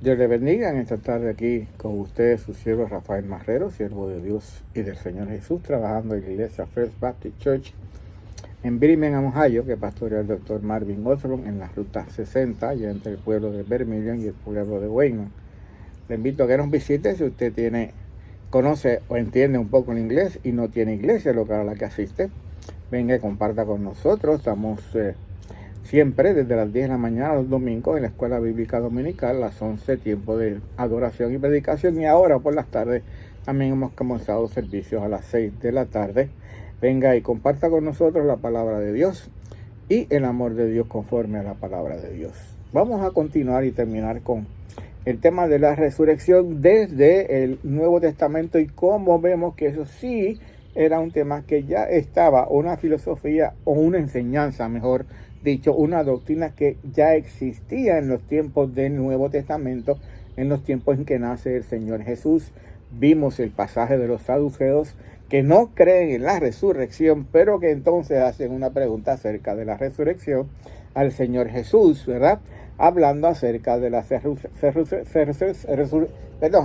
Dios le bendiga en esta tarde aquí con ustedes, su siervo Rafael Marrero, siervo de Dios y del Señor Jesús, trabajando en la iglesia First Baptist Church en Birmingham, Ohio, que pastorea el doctor Marvin Osborne en la ruta 60, ya entre el pueblo de Birmingham y el pueblo de Wayman. Le invito a que nos visite si usted conoce o entiende un poco el inglés y no tiene iglesia local a la que asiste. Venga y comparta con nosotros. Estamos siempre desde las 10 de la mañana los domingos en la Escuela Bíblica Dominical, las 11, tiempo de adoración y predicación. Y ahora por las tardes también hemos comenzado servicios a las 6 de la tarde. Venga y comparta con nosotros la palabra de Dios y el amor de Dios conforme a la palabra de Dios. Vamos a continuar y terminar con el tema de la resurrección desde el Nuevo Testamento y cómo vemos que eso sí era un tema que ya estaba, una filosofía o una enseñanza, mejor dicho, una doctrina que ya existía en los tiempos del Nuevo Testamento, en los tiempos en que nace el Señor Jesús. Vimos el pasaje de los saduceos que no creen en la resurrección, pero que entonces hacen una pregunta acerca de la resurrección al Señor Jesús, ¿verdad? Hablando acerca de la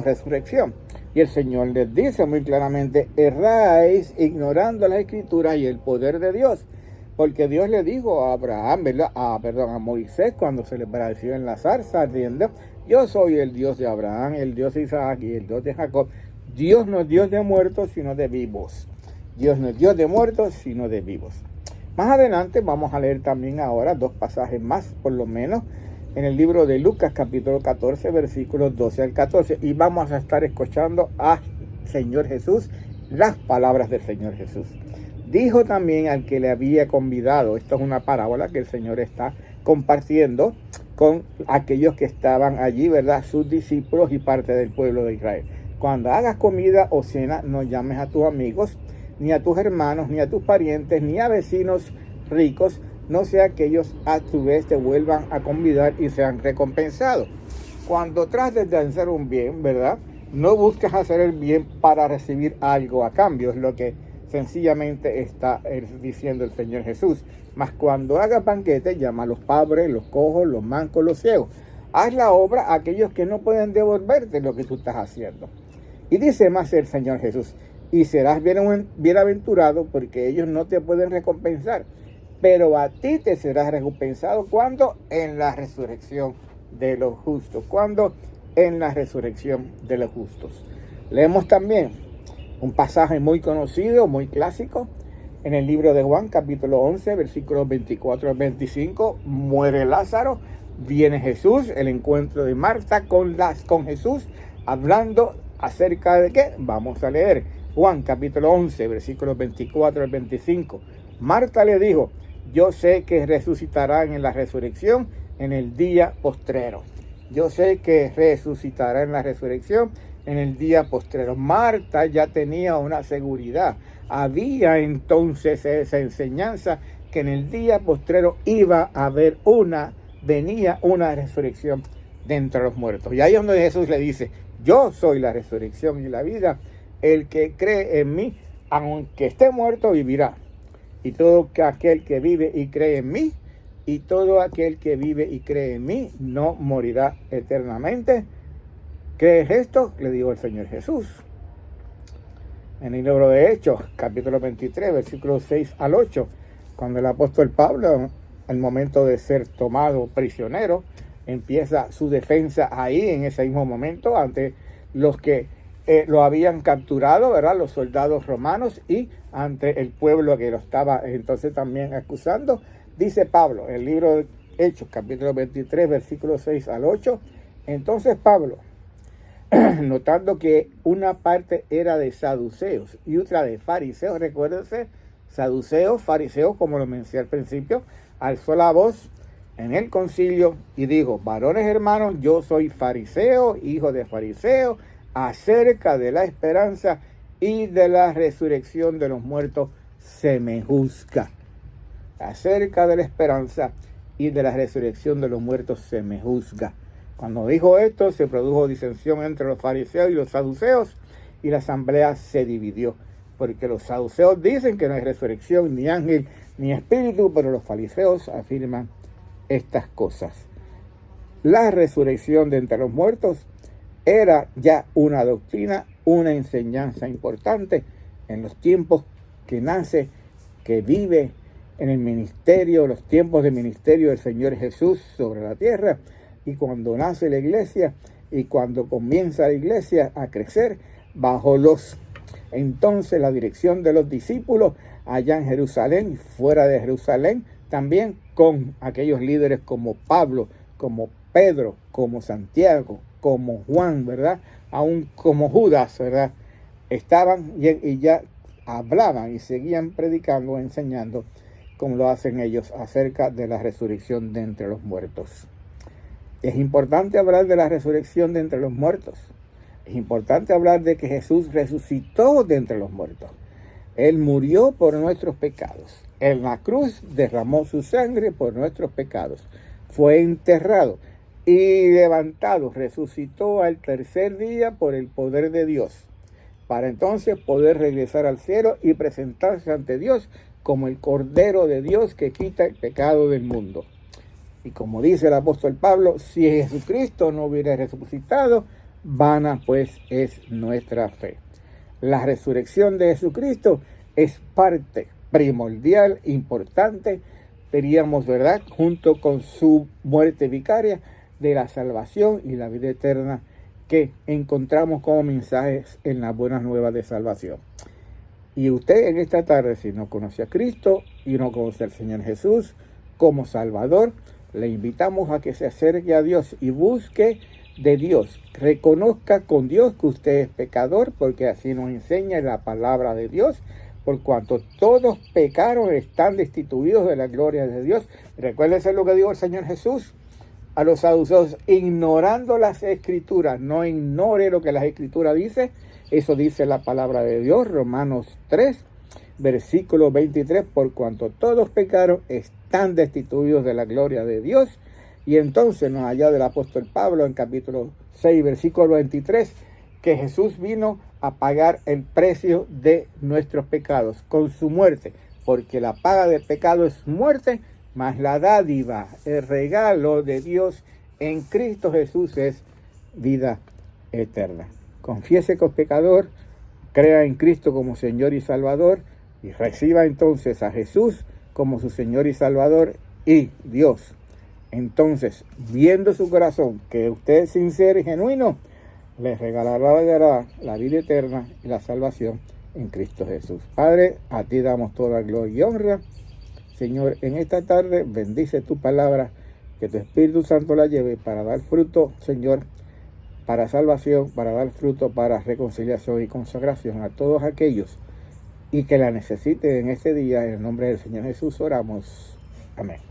resurrección. Y el Señor les dice muy claramente: erráis ignorando las Escrituras y el poder de Dios. Porque Dios le dijo a Abraham, ¿verdad? A Moisés, cuando se le apareció en la zarza ardiente: yo soy el Dios de Abraham, el Dios de Isaac y el Dios de Jacob. Dios no es Dios de muertos, sino de vivos. Dios no es Dios de muertos, sino de vivos. Más adelante vamos a leer también ahora dos pasajes más, por lo menos, en el libro de Lucas, capítulo 14, versículos 12 al 14. Y vamos a estar escuchando al Señor Jesús, las palabras del Señor Jesús. Dijo también al que le había convidado. Esto es una parábola que el Señor está compartiendo con aquellos que estaban allí, ¿verdad? Sus discípulos y parte del pueblo de Israel. Cuando hagas comida o cena, no llames a tus amigos, ni a tus hermanos, ni a tus parientes, ni a vecinos ricos, no sea que ellos a su vez te vuelvan a convidar y sean recompensados. Cuando trates de hacer un bien, ¿verdad? No busques hacer el bien para recibir algo a cambio, es lo que sencillamente está diciendo el Señor Jesús. Mas cuando hagas banquete, llama a los pobres, los cojos, los mancos, los ciegos. Haz la obra a aquellos que no pueden devolverte lo que tú estás haciendo. Y dice más el Señor Jesús: y serás bienaventurado, porque ellos no te pueden recompensar, pero a ti te serás recompensado. ¿Cuándo? En la resurrección de los justos. ¿Cuándo? En la resurrección de los justos. Leemos también un pasaje muy conocido, muy clásico, en el libro de Juan, capítulo 11, versículos 24 al 25. Muere Lázaro, viene Jesús, el encuentro de Marta con Jesús, hablando acerca de qué. Vamos a leer Juan, capítulo 11, versículos 24 al 25. Marta le dijo: yo sé que resucitarán en la resurrección en el día postrero. Yo sé que resucitará en la resurrección en el día postrero. Marta ya tenía una seguridad. Había entonces esa enseñanza que en el día postrero iba a haber venía una resurrección de entre los muertos. Y ahí es donde Jesús le dice: yo soy la resurrección y la vida. El que cree en mí, aunque esté muerto, vivirá. Y todo aquel que vive y cree en mí, y todo aquel que vive y cree en mí, no morirá eternamente. ¿Crees esto? Le dijo el Señor Jesús. En el libro de Hechos, capítulo 23, versículos 6 al 8, cuando el apóstol Pablo, al momento de ser tomado prisionero, empieza su defensa ahí, en ese mismo momento, ante los que lo habían capturado, ¿verdad? Los soldados romanos, y ante el pueblo que lo estaba entonces también acusando. Dice Pablo, en el libro de Hechos, capítulo 23, versículos 6 al 8, entonces Pablo, notando que una parte era de saduceos y otra de fariseos, recuérdense, saduceos, fariseos, como lo mencioné al principio, alzó la voz en el concilio y dijo: varones hermanos, yo soy fariseo, hijo de fariseo, acerca de la esperanza y de la resurrección de los muertos se me juzga. Acerca de la esperanza y de la resurrección de los muertos se me juzga. Cuando dijo esto, se produjo disensión entre los fariseos y los saduceos, y la asamblea se dividió, porque los saduceos dicen que no hay resurrección, ni ángel, ni espíritu, pero los fariseos afirman estas cosas. la resurrección de entre los muertos era ya una doctrina, una enseñanza importante en los tiempos que nace, que vive en el ministerio, los tiempos de ministerio del Señor Jesús sobre la tierra. Y cuando nace la iglesia y cuando comienza la iglesia a crecer bajo entonces la dirección de los discípulos allá en Jerusalén y fuera de Jerusalén, también con aquellos líderes como Pablo, como Pedro, como Santiago, como Juan, ¿verdad? Aún como Judas, ¿verdad? Estaban y ya hablaban y seguían predicando, enseñando, como lo hacen ellos, acerca de la resurrección de entre los muertos. Es importante hablar de la resurrección de entre los muertos. Es importante hablar de que Jesús resucitó de entre los muertos. Él murió por nuestros pecados. En la cruz derramó su sangre por nuestros pecados. Fue enterrado y levantado. Resucitó al tercer día por el poder de Dios, para entonces poder regresar al cielo y presentarse ante Dios como el Cordero de Dios que quita el pecado del mundo. Y como dice el apóstol Pablo, si Jesucristo no hubiera resucitado, vana pues es nuestra fe. La resurrección de Jesucristo es parte primordial, importante, diríamos, ¿verdad?, junto con su muerte vicaria, de la salvación y la vida eterna que encontramos como mensajes en las buenas nuevas de salvación. Y usted en esta tarde, si no conoce a Cristo y no conoce al Señor Jesús como Salvador, le invitamos a que se acerque a Dios y busque de Dios. Reconozca con Dios que usted es pecador, porque así nos enseña la palabra de Dios. Por cuanto todos pecaron, están destituidos de la gloria de Dios. Recuérdese lo que dijo el Señor Jesús a los saduceos, ignorando las Escrituras. No ignore lo que las Escrituras dice. Eso dice la palabra de Dios, Romanos 3, versículo 23. Por cuanto todos pecaron, están destituidos de la gloria de Dios. Y entonces nos allá del apóstol Pablo en capítulo 6, versículo 23, que Jesús vino a pagar el precio de nuestros pecados con su muerte, porque la paga del pecado es muerte, mas la dádiva, el regalo de Dios en Cristo Jesús es vida eterna. Confiese que es pecador, crea en Cristo como Señor y Salvador y reciba entonces a Jesús como su Señor y Salvador, y Dios, entonces, viendo su corazón que usted es sincero y genuino, le regalará la vida eterna y la salvación en Cristo Jesús. Padre, a ti damos toda gloria y honra. Señor, en esta tarde bendice tu palabra, que tu Espíritu Santo la lleve para dar fruto, Señor, para salvación, para dar fruto, para reconciliación y consagración a todos aquellos y que la necesiten en este día. En el nombre del Señor Jesús oramos. Amén.